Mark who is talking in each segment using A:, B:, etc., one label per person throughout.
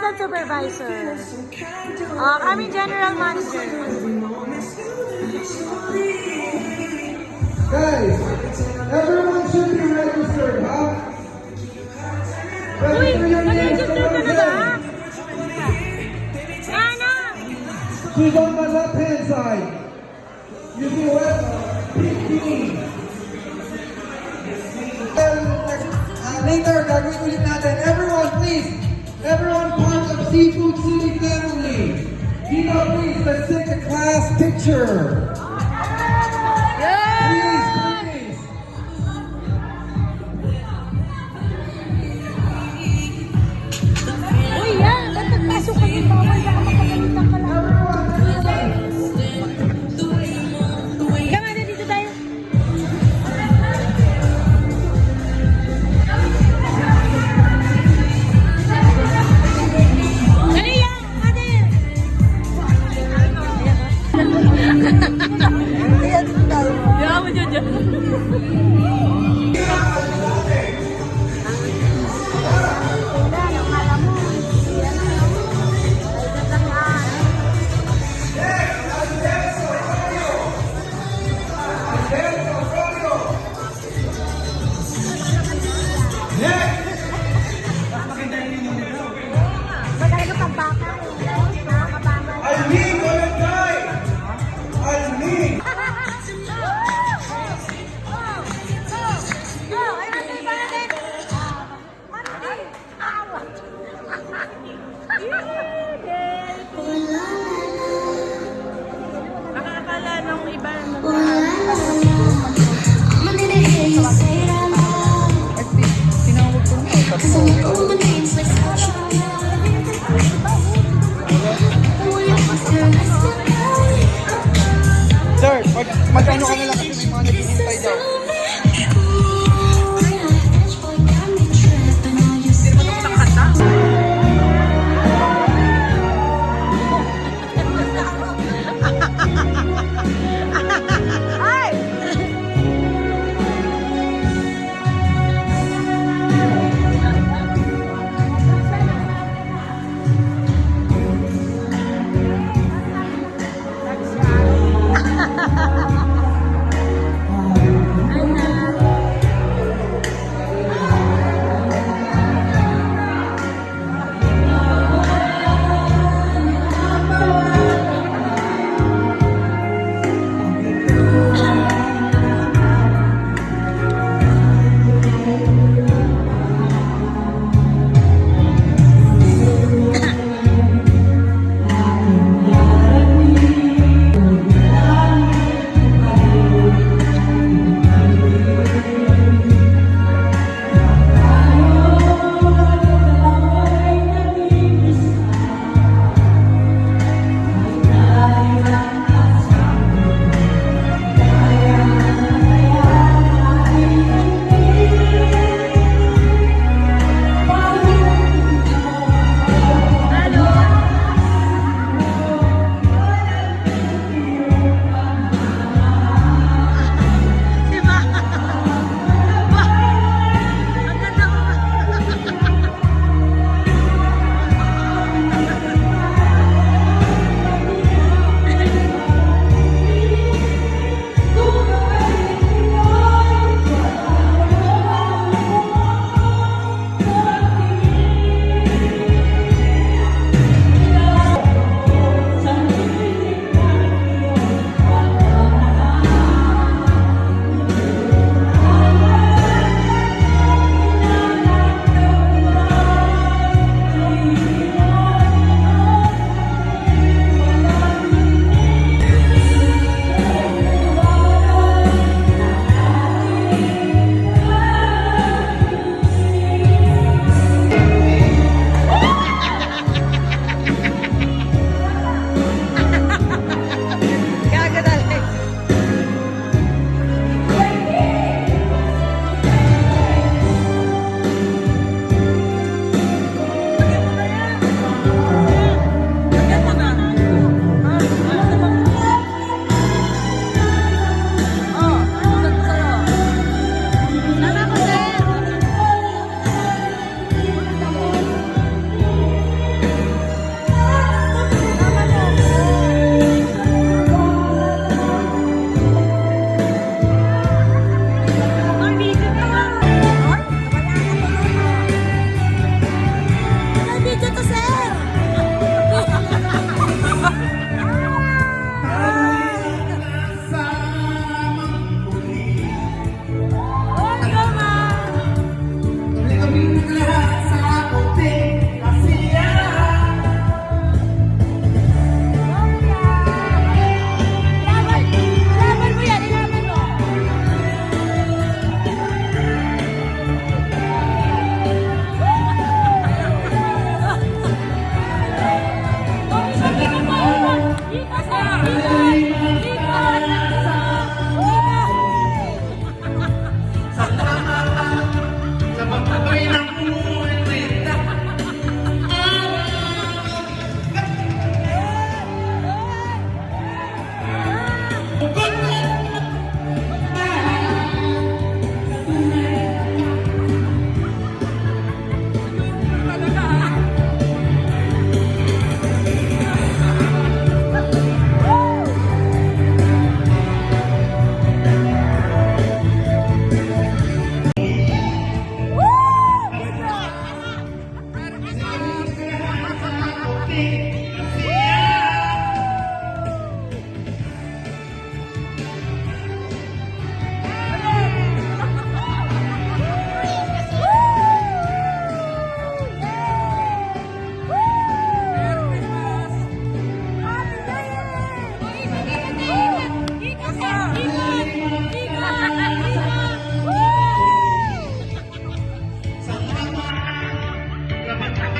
A: assistant supervisor. Kami general manager.
B: Guys, everyone should be registered, huh?
A: Uy,
B: Register your names.
A: nag-register ka na ba? Ana!
B: She's on my left-hand side. You do it. Later, gagawin ulit natin. Everyone, please. Everyone part of Seafood City family. Dito, please, let's take a class picture. Please, please.
A: Uy, yan! Ba't nagpasok ka yung bawal? Baka makagalitan ka lang. Kama na dito tayo. Dali yan! Ate! Yaman mo dyan dyan.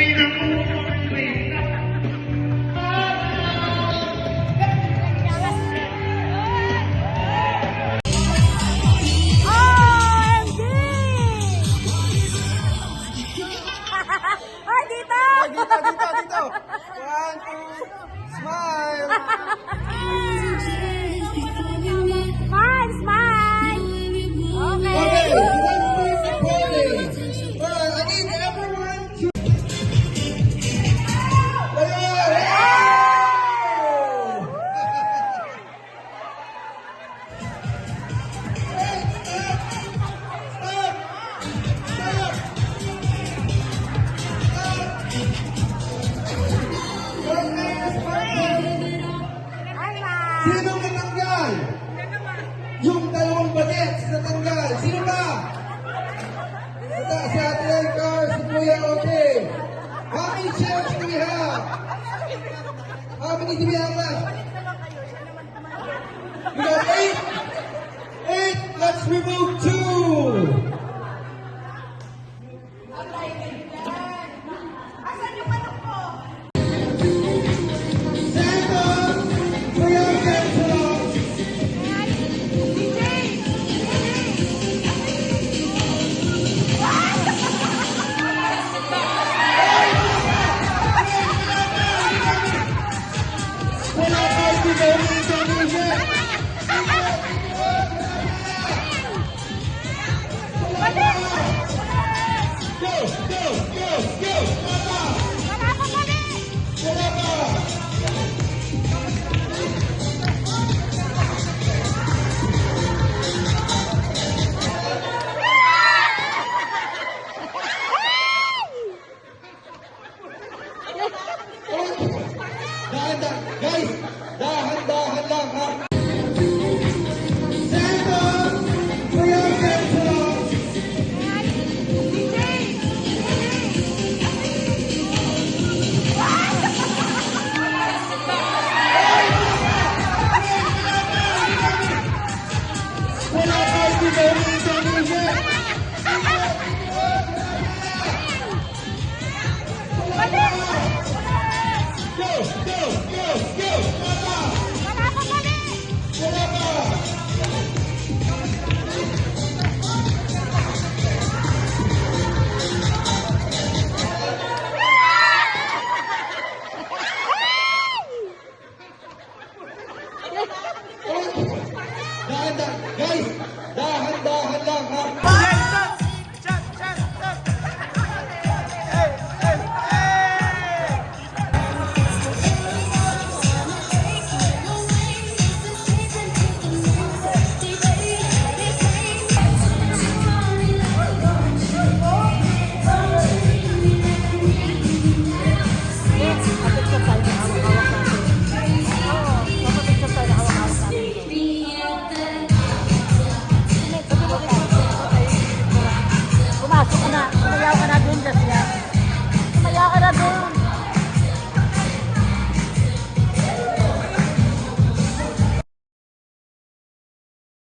A: OMG! Hoy, dito!
B: Dito. 1, 2, smile.
A: Smile, smile! Okay.
B: Okay, let's keep recording. Alright, I need everyone to...
A: Hi, Ma!
B: Sino natanggal? Yung dalawang bagets natanggal. Sino ba? Si Ate Edgar, si Kuya Ote. How many chairs do we have? How many do we have left? We got 8. 8. Let's remove 2.